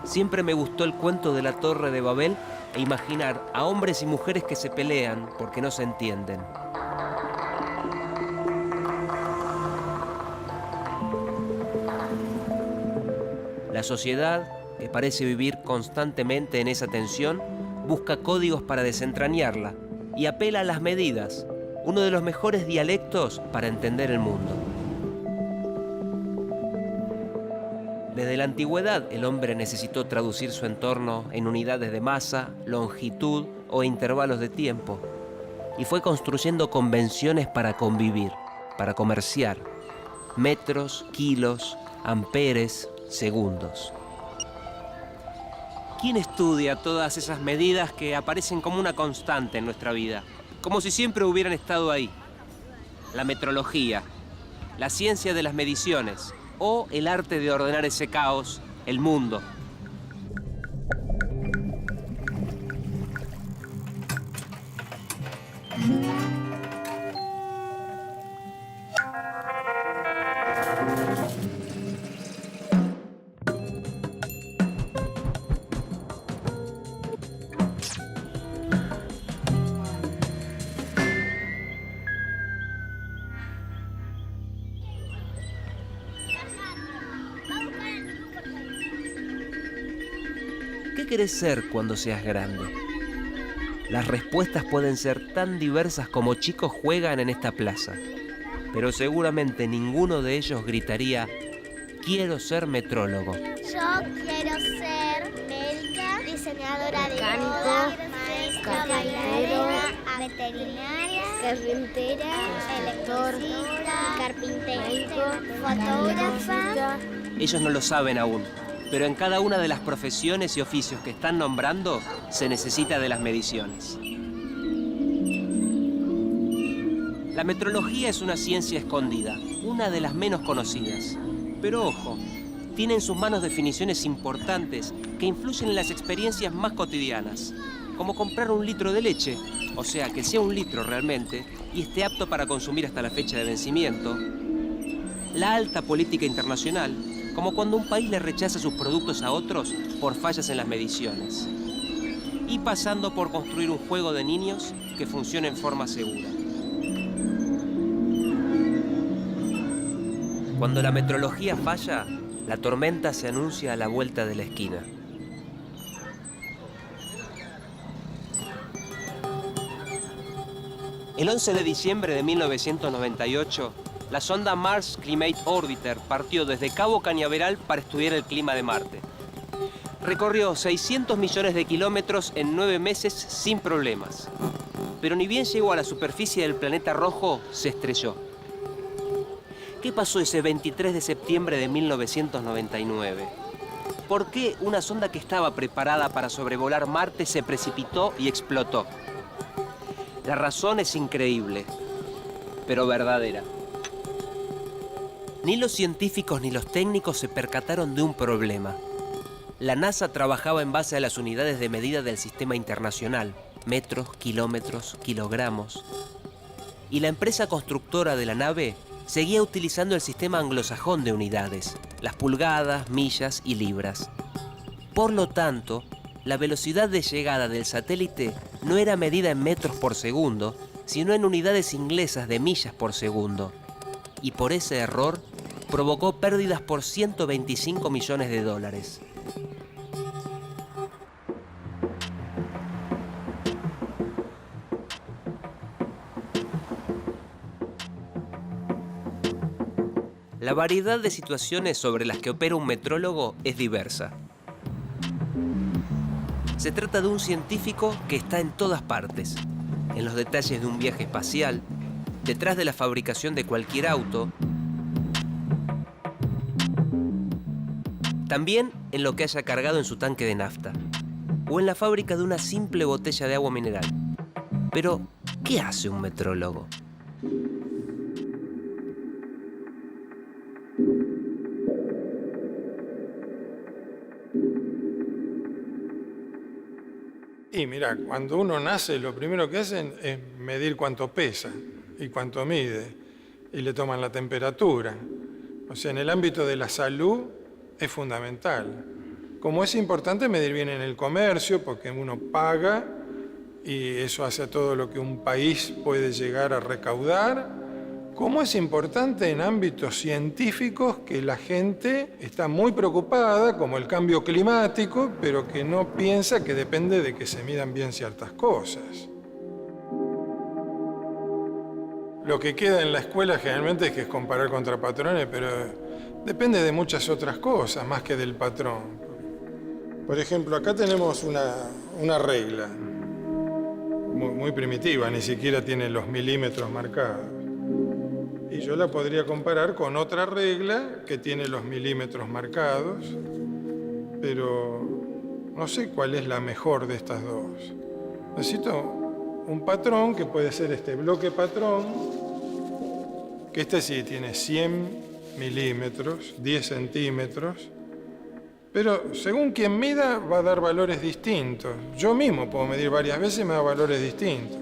Siempre me gustó el cuento de la Torre de Babel e imaginar a hombres y mujeres que se pelean porque no se entienden. La sociedad, que parece vivir constantemente en esa tensión, busca códigos para desentrañarla y apela a las medidas, uno de los mejores dialectos para entender el mundo. Desde la antigüedad, el hombre necesitó traducir su entorno en unidades de masa, longitud o intervalos de tiempo, y fue construyendo convenciones para convivir, para comerciar, metros, kilos, amperes, segundos. ¿Quién estudia todas esas medidas que aparecen como una constante en nuestra vida? Como si siempre hubieran estado ahí. La metrología, la ciencia de las mediciones o el arte de ordenar ese caos, el mundo. ¿Qué querés ser cuando seas grande? Las respuestas pueden ser tan diversas como chicos juegan en esta plaza, pero seguramente ninguno de ellos gritaría: quiero ser metrólogo. Yo quiero ser médica, diseñadora de moda, maestra bailarina, veterinaria, carpintera, electricista, carpintero, fotógrafa. Ellos no lo saben aún, pero en cada una de las profesiones y oficios que están nombrando se necesita de las mediciones. La metrología es una ciencia escondida, una de las menos conocidas. Pero ojo, tiene en sus manos definiciones importantes que influyen en las experiencias más cotidianas, como comprar un litro de leche, o sea, que sea un litro realmente y esté apto para consumir hasta la fecha de vencimiento. La alta política internacional, como cuando un país le rechaza sus productos a otros por fallas en las mediciones. Y pasando por construir un juego de niños que funcione en forma segura. Cuando la metrología falla, la tormenta se anuncia a la vuelta de la esquina. El 11 de diciembre de 1998, la sonda Mars Climate Orbiter partió desde Cabo Cañaveral para estudiar el clima de Marte. Recorrió 600 millones de kilómetros en 9 meses sin problemas. Pero ni bien llegó a la superficie del planeta rojo, se estrelló. ¿Qué pasó ese 23 de septiembre de 1999? ¿Por qué una sonda que estaba preparada para sobrevolar Marte se precipitó y explotó? La razón es increíble, pero verdadera. Ni los científicos ni los técnicos se percataron de un problema. La NASA trabajaba en base a las unidades de medida del sistema internacional, metros, kilómetros, kilogramos. Y la empresa constructora de la nave seguía utilizando el sistema anglosajón de unidades, las pulgadas, millas y libras. Por lo tanto, la velocidad de llegada del satélite no era medida en metros por segundo, sino en unidades inglesas de millas por segundo. Y por ese error, provocó pérdidas por 125 millones de dólares. La variedad de situaciones sobre las que opera un metrólogo es diversa. Se trata de un científico que está en todas partes, en los detalles de un viaje espacial, detrás de la fabricación de cualquier auto, también en lo que haya cargado en su tanque de nafta, o en la fábrica de una simple botella de agua mineral. Pero, ¿qué hace un metrólogo? Y mira, cuando uno nace, lo primero que hacen es medir cuánto pesa y cuánto mide, y le toman la temperatura. O sea, en el ámbito de la salud es fundamental. Como es importante medir bien en el comercio, porque uno paga y eso hace a todo lo que un país puede llegar a recaudar. Como es importante en ámbitos científicos que la gente está muy preocupada, como el cambio climático, pero que no piensa que depende de que se midan bien ciertas cosas. Lo que queda en la escuela generalmente es que es comparar contra patrones, pero depende de muchas otras cosas, más que del patrón. Por ejemplo, acá tenemos una regla muy primitiva, ni siquiera tiene los milímetros marcados. Y yo la podría comparar con otra regla que tiene los milímetros marcados, pero no sé cuál es la mejor de estas dos. Necesito un patrón que puede ser este bloque patrón, que este sí tiene 100 milímetros, 10 centímetros, pero según quien mida va a dar valores distintos. Yo mismo puedo medir varias veces y me da valores distintos.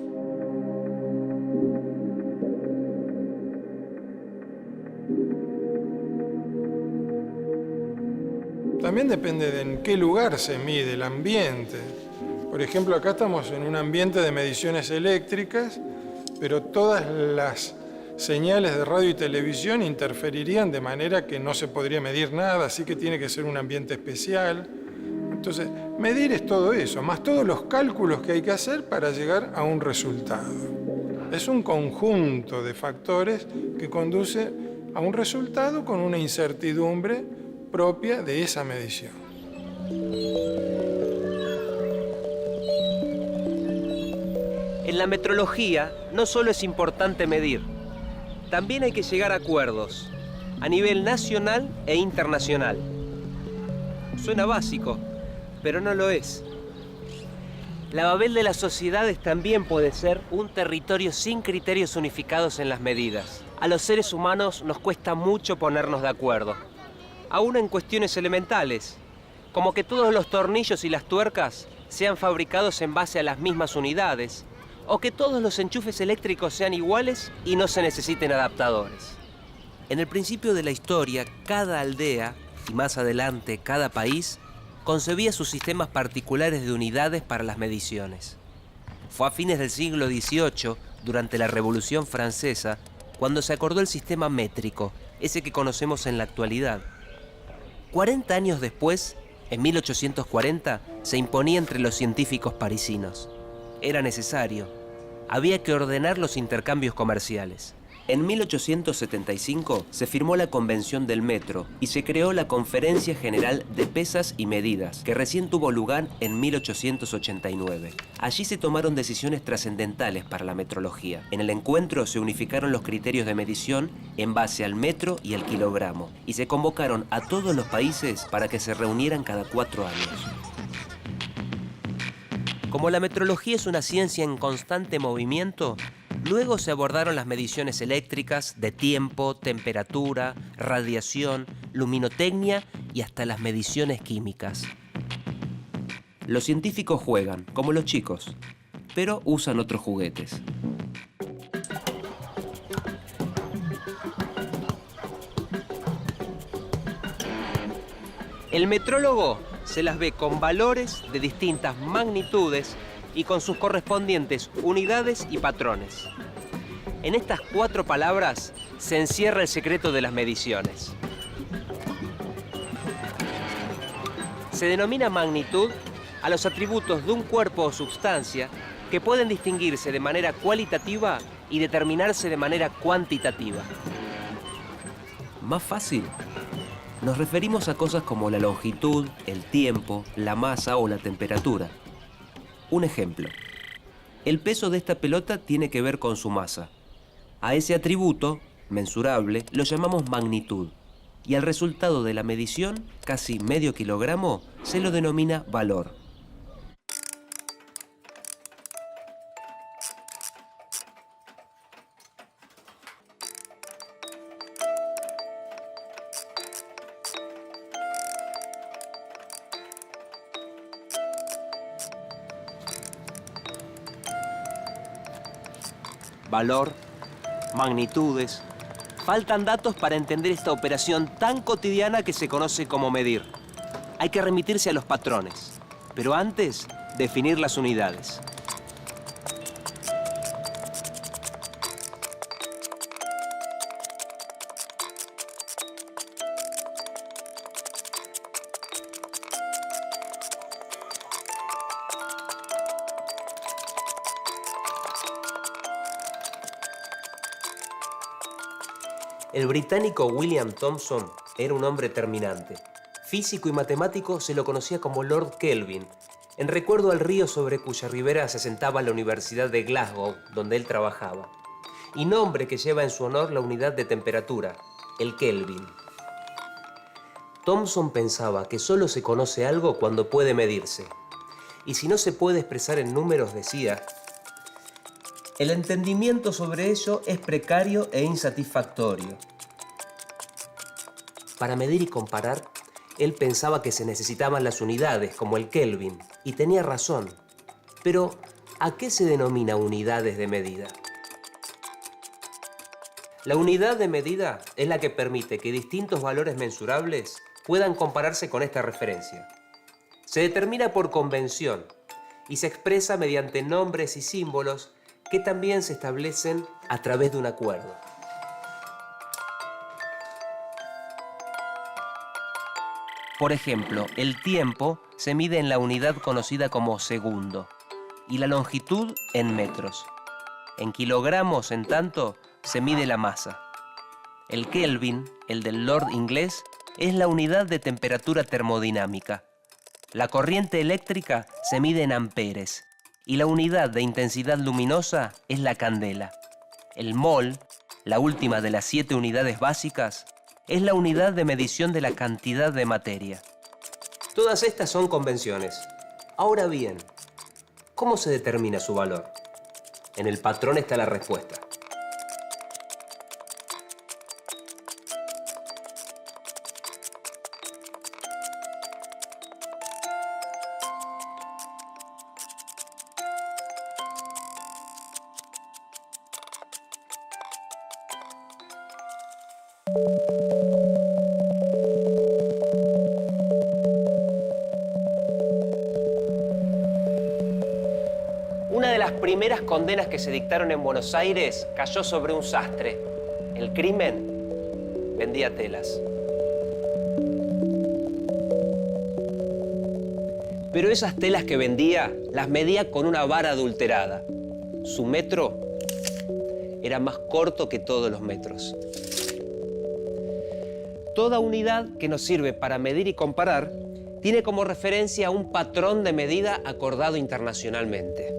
También depende de en qué lugar se mide, el ambiente. Por ejemplo, acá estamos en un ambiente de mediciones eléctricas, pero todas las señales de radio y televisión interferirían de manera que no se podría medir nada, así que tiene que ser un ambiente especial. Entonces, medir es todo eso, más todos los cálculos que hay que hacer para llegar a un resultado. Es un conjunto de factores que conduce a un resultado con una incertidumbre propia de esa medición. En la metrología no solo es importante medir, también hay que llegar a acuerdos a nivel nacional e internacional. Suena básico, pero no lo es. La Babel de las sociedades también puede ser un territorio sin criterios unificados en las medidas. A los seres humanos nos cuesta mucho ponernos de acuerdo, aún en cuestiones elementales, como que todos los tornillos y las tuercas sean fabricados en base a las mismas unidades, o que todos los enchufes eléctricos sean iguales y no se necesiten adaptadores. En el principio de la historia, cada aldea, y más adelante cada país, concebía sus sistemas particulares de unidades para las mediciones. Fue a fines del siglo XVIII, durante la Revolución Francesa, cuando se acordó el sistema métrico, ese que conocemos en la actualidad. 40 años después, en 1840, se imponía entre los científicos parisinos. Era necesario. Había que ordenar los intercambios comerciales. En 1875 se firmó la Convención del Metro y se creó la Conferencia General de Pesas y Medidas, que recién tuvo lugar en 1889. Allí se tomaron decisiones trascendentales para la metrología. En el encuentro se unificaron los criterios de medición en base al metro y al kilogramo, y se convocaron a todos los países para que se reunieran cada 4 años. Como la metrología es una ciencia en constante movimiento, luego se abordaron las mediciones eléctricas de tiempo, temperatura, radiación, luminotecnia y hasta las mediciones químicas. Los científicos juegan, como los chicos, pero usan otros juguetes. El metrólogo se las ve con valores de distintas magnitudes y con sus correspondientes unidades y patrones. En estas 4 palabras se encierra el secreto de las mediciones. Se denomina magnitud a los atributos de un cuerpo o substancia que pueden distinguirse de manera cualitativa y determinarse de manera cuantitativa. Más fácil. Nos referimos a cosas como la longitud, el tiempo, la masa o la temperatura. Un ejemplo. El peso de esta pelota tiene que ver con su masa. A ese atributo, mensurable, lo llamamos magnitud. Y al resultado de la medición, casi medio kilogramo, se lo denomina valor. Valor, magnitudes, Faltan datos para entender esta operación tan cotidiana que se conoce como medir. Hay que remitirse a los patrones, pero antes, definir las unidades. El británico William Thomson era un hombre terminante. Físico y matemático, se lo conocía como Lord Kelvin, en recuerdo al río sobre cuya ribera se asentaba la Universidad de Glasgow, donde él trabajaba, y nombre que lleva en su honor la unidad de temperatura, el Kelvin. Thomson pensaba que solo se conoce algo cuando puede medirse, y si no se puede expresar en números, decía, el entendimiento sobre ello es precario e insatisfactorio. Para medir y comparar, él pensaba que se necesitaban las unidades, como el Kelvin, y tenía razón. Pero, ¿a qué se denomina unidades de medida? La unidad de medida es la que permite que distintos valores mensurables puedan compararse con esta referencia. Se determina por convención y se expresa mediante nombres y símbolos que también se establecen a través de un acuerdo. Por ejemplo, el tiempo se mide en la unidad conocida como segundo y la longitud en metros. En kilogramos, en tanto, se mide la masa. El Kelvin, el del Lord inglés, es la unidad de temperatura termodinámica. La corriente eléctrica se mide en amperes y la unidad de intensidad luminosa es la candela. El mol, la última de las 7 unidades básicas, es la unidad de medición de la cantidad de materia. Todas estas son convenciones. Ahora bien, ¿cómo se determina su valor? En el patrón está la respuesta. Una de las primeras condenas que se dictaron en Buenos Aires cayó sobre un sastre. El crimen vendía telas. Pero esas telas que vendía las medía con una vara adulterada. Su metro era más corto que todos los metros. Toda unidad que nos sirve para medir y comparar tiene como referencia un patrón de medida acordado internacionalmente.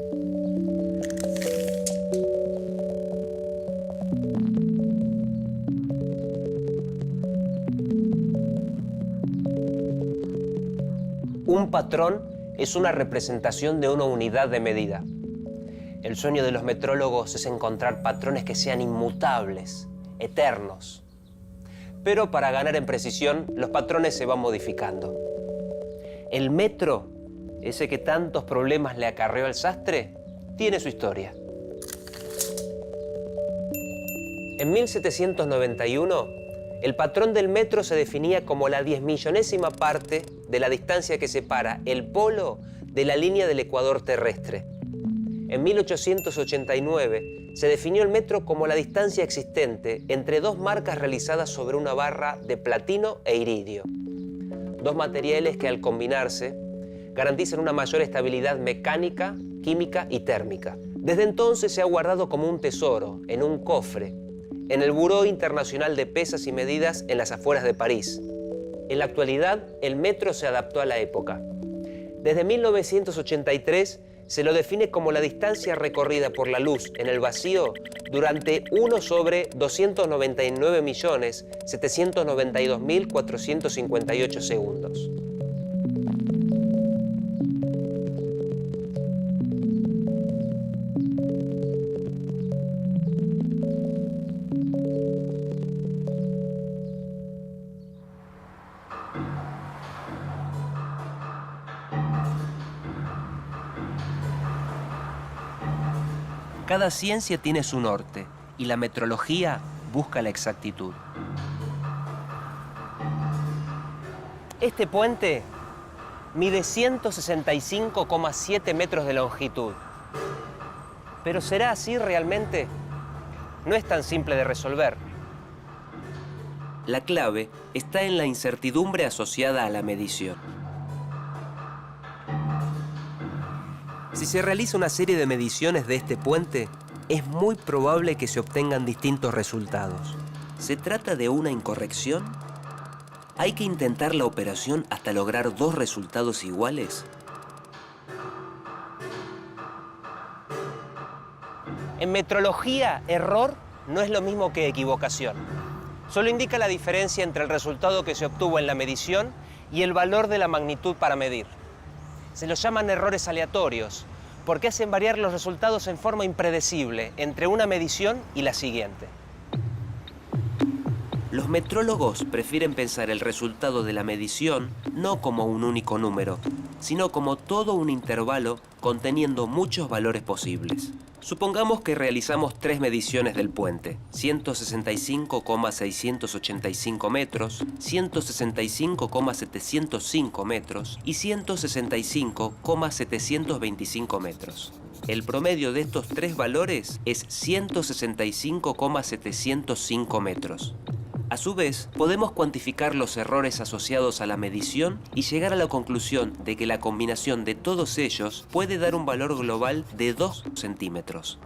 Un patrón es una representación de una unidad de medida. El sueño de los metrólogos es encontrar patrones que sean inmutables, eternos. Pero para ganar en precisión, los patrones se van modificando. El metro, ese que tantos problemas le acarreó al sastre, tiene su historia. En 1791, el patrón del metro se definía como la 10.000.000ª parte de la distancia que separa el polo de la línea del ecuador terrestre. En 1889 se definió el metro como la distancia existente entre dos marcas realizadas sobre una barra de platino e iridio. Dos materiales que al combinarse garantizan una mayor estabilidad mecánica, química y térmica. Desde entonces se ha guardado como un tesoro, en un cofre, en el Buró Internacional de Pesas y Medidas en las afueras de París. En la actualidad, el metro se adaptó a la época. Desde 1983 se lo define como la distancia recorrida por la luz en el vacío durante 1 sobre 299.792.458 segundos. Cada ciencia tiene su norte y la metrología busca la exactitud. Este puente mide 165,7 metros de longitud. ¿Pero será así realmente? No es tan simple de resolver. La clave está en la incertidumbre asociada a la medición. Si se realiza una serie de mediciones de este puente, es muy probable que se obtengan distintos resultados. ¿Se trata de una incorrección? ¿Hay que intentar la operación hasta lograr dos resultados iguales? En metrología, error no es lo mismo que equivocación. Solo indica la diferencia entre el resultado que se obtuvo en la medición y el valor de la magnitud para medir. Se los llaman errores aleatorios, porque hacen variar los resultados en forma impredecible entre una medición y la siguiente. Los metrólogos prefieren pensar el resultado de la medición no como un único número, sino como todo un intervalo conteniendo muchos valores posibles. Supongamos que realizamos 3 mediciones del puente, 165,685 metros, 165,705 metros y 165,725 metros. El promedio de estos 3 valores es 165,705 metros. A su vez, podemos cuantificar los errores asociados a la medición y llegar a la conclusión de que la combinación de todos ellos puede dar un valor global de 2 centímetros.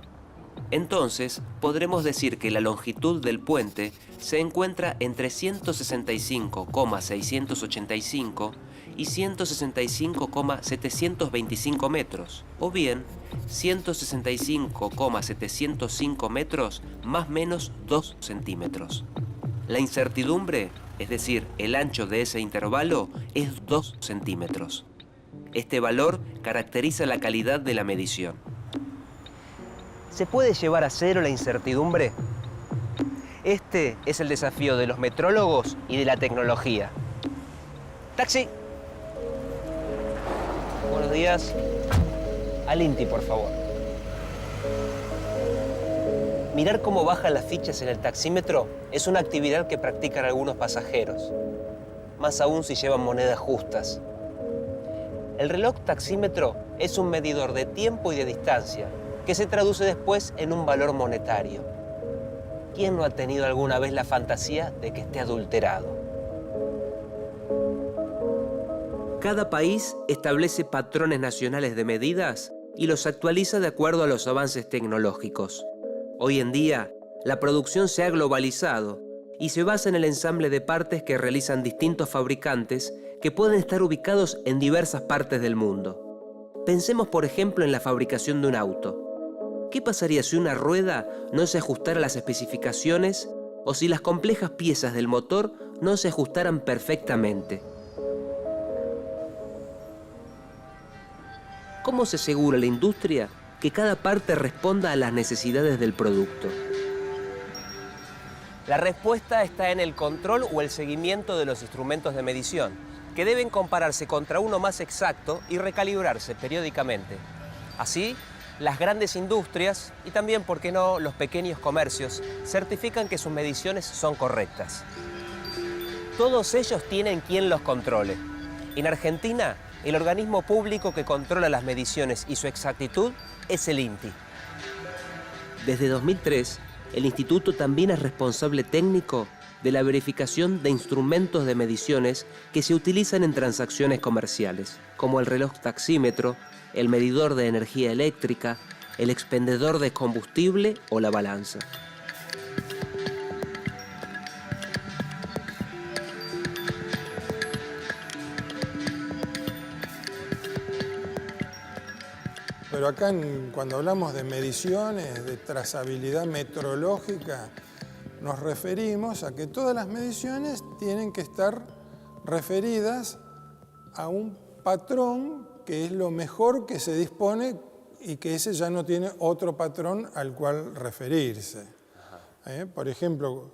Entonces, podremos decir que la longitud del puente se encuentra entre 165,685 y 165,725 metros, o bien 165,705 metros más menos 2 centímetros. La incertidumbre, es decir, el ancho de ese intervalo, es 2 centímetros. Este valor caracteriza la calidad de la medición. ¿Se puede llevar a cero la incertidumbre? Este es el desafío de los metrólogos y de la tecnología. ¡Taxi! Buenos días. Al INTI, por favor. Mirar cómo bajan las fichas en el taxímetro es una actividad que practican algunos pasajeros, más aún si llevan monedas justas. El reloj taxímetro es un medidor de tiempo y de distancia que se traduce después en un valor monetario. ¿Quién no ha tenido alguna vez la fantasía de que esté adulterado? Cada país establece patrones nacionales de medidas y los actualiza de acuerdo a los avances tecnológicos. Hoy en día, la producción se ha globalizado y se basa en el ensamble de partes que realizan distintos fabricantes que pueden estar ubicados en diversas partes del mundo. Pensemos, por ejemplo, en la fabricación de un auto. ¿Qué pasaría si una rueda no se ajustara a las especificaciones o si las complejas piezas del motor no se ajustaran perfectamente? ¿Cómo se asegura la industria que cada parte responda a las necesidades del producto? La respuesta está en el control o el seguimiento de los instrumentos de medición, que deben compararse contra uno más exacto y recalibrarse periódicamente. Así, las grandes industrias y también, ¿por qué no?, los pequeños comercios certifican que sus mediciones son correctas. Todos ellos tienen quien los controle. En Argentina, el organismo público que controla las mediciones y su exactitud es el INTI. Desde 2003, el instituto también es responsable técnico de la verificación de instrumentos de mediciones que se utilizan en transacciones comerciales, como el reloj taxímetro, el medidor de energía eléctrica, el expendedor de combustible o la balanza. Pero acá, cuando hablamos de mediciones, de trazabilidad metrológica, nos referimos a que todas las mediciones tienen que estar referidas a un patrón que es lo mejor que se dispone y que ese ya no tiene otro patrón al cual referirse. Por ejemplo,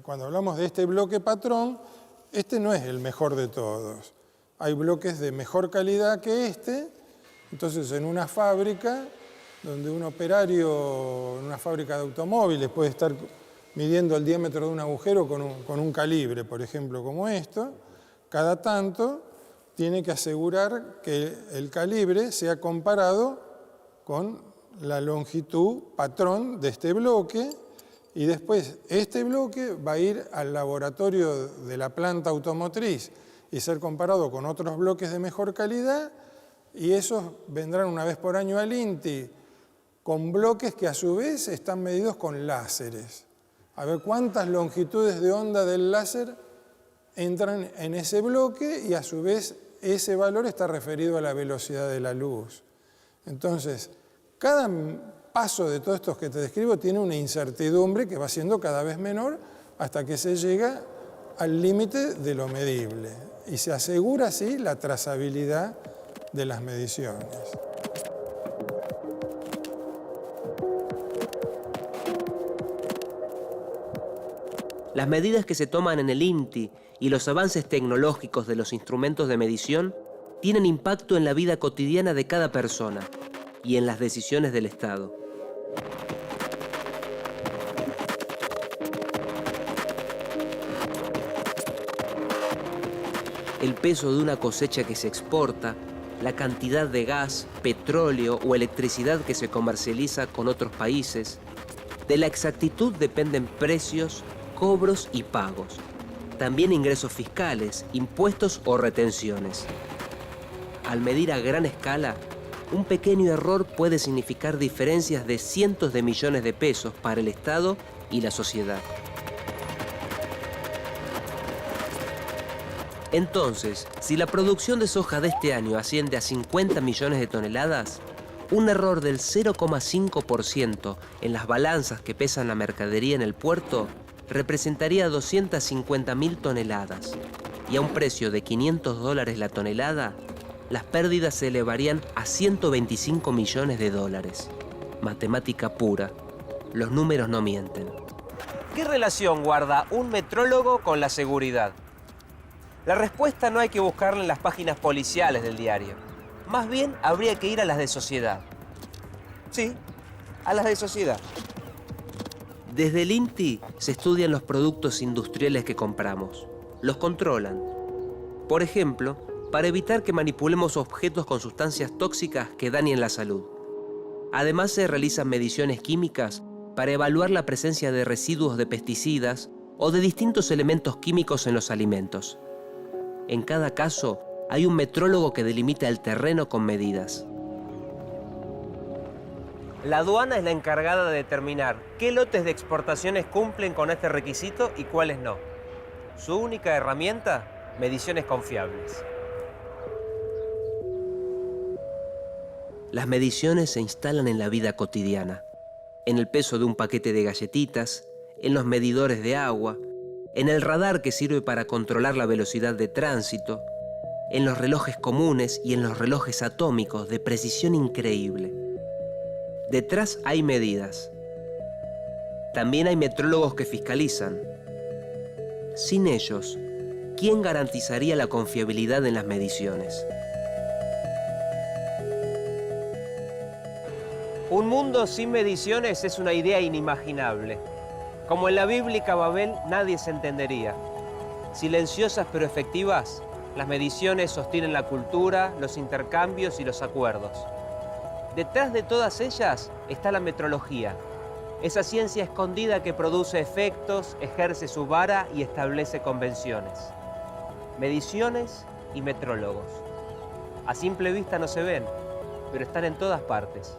cuando hablamos de este bloque patrón, este no es el mejor de todos. Hay bloques de mejor calidad que este. Entonces, en una fábrica, donde un operario, en una fábrica de automóviles, puede estar midiendo el diámetro de un agujero con un calibre, por ejemplo, como esto, cada tanto tiene que asegurar que el calibre sea comparado con la longitud patrón de este bloque, y después este bloque va a ir al laboratorio de la planta automotriz y ser comparado con otros bloques de mejor calidad, y esos vendrán una vez por año al INTI con bloques que a su vez están medidos con láseres. A ver cuántas longitudes de onda del láser entran en ese bloque, y a su vez ese valor está referido a la velocidad de la luz. Entonces, cada paso de todos estos que te describo tiene una incertidumbre que va siendo cada vez menor hasta que se llega al límite de lo medible y se asegura así la trazabilidad de las mediciones. Las medidas que se toman en el INTI y los avances tecnológicos de los instrumentos de medición tienen impacto en la vida cotidiana de cada persona y en las decisiones del Estado. El peso de una cosecha que se exporta, la cantidad de gas, petróleo o electricidad que se comercializa con otros países. De la exactitud dependen precios, cobros y pagos. También ingresos fiscales, impuestos o retenciones. Al medir a gran escala, un pequeño error puede significar diferencias de cientos de millones de pesos para el Estado y la sociedad. Entonces, si la producción de soja de este año asciende a 50 millones de toneladas, un error del 0,5% en las balanzas que pesan la mercadería en el puerto representaría 250.000 toneladas. Y a un precio de $500 la tonelada, las pérdidas se elevarían a 125 millones de dólares. Matemática pura. Los números no mienten. ¿Qué relación guarda un metrólogo con la seguridad? La respuesta no hay que buscarla en las páginas policiales del diario. Más bien, habría que ir a las de sociedad. Sí, a las de sociedad. Desde el INTI se estudian los productos industriales que compramos. Los controlan. Por ejemplo, para evitar que manipulemos objetos con sustancias tóxicas que dañen la salud. Además, se realizan mediciones químicas para evaluar la presencia de residuos de pesticidas o de distintos elementos químicos en los alimentos. En cada caso, hay un metrólogo que delimita el terreno con medidas. La aduana es la encargada de determinar qué lotes de exportaciones cumplen con este requisito y cuáles no. Su única herramienta, mediciones confiables. Las mediciones se instalan en la vida cotidiana, en el peso de un paquete de galletitas, en los medidores de agua, en el radar que sirve para controlar la velocidad de tránsito, en los relojes comunes y en los relojes atómicos de precisión increíble. Detrás hay medidas. También hay metrólogos que fiscalizan. Sin ellos, ¿quién garantizaría la confiabilidad en las mediciones? Un mundo sin mediciones es una idea inimaginable. Como en la bíblica Babel, nadie se entendería. Silenciosas pero efectivas, las mediciones sostienen la cultura, los intercambios y los acuerdos. Detrás de todas ellas está la metrología, esa ciencia escondida que produce efectos, ejerce su vara y establece convenciones. Mediciones y metrólogos. A simple vista no se ven, pero están en todas partes.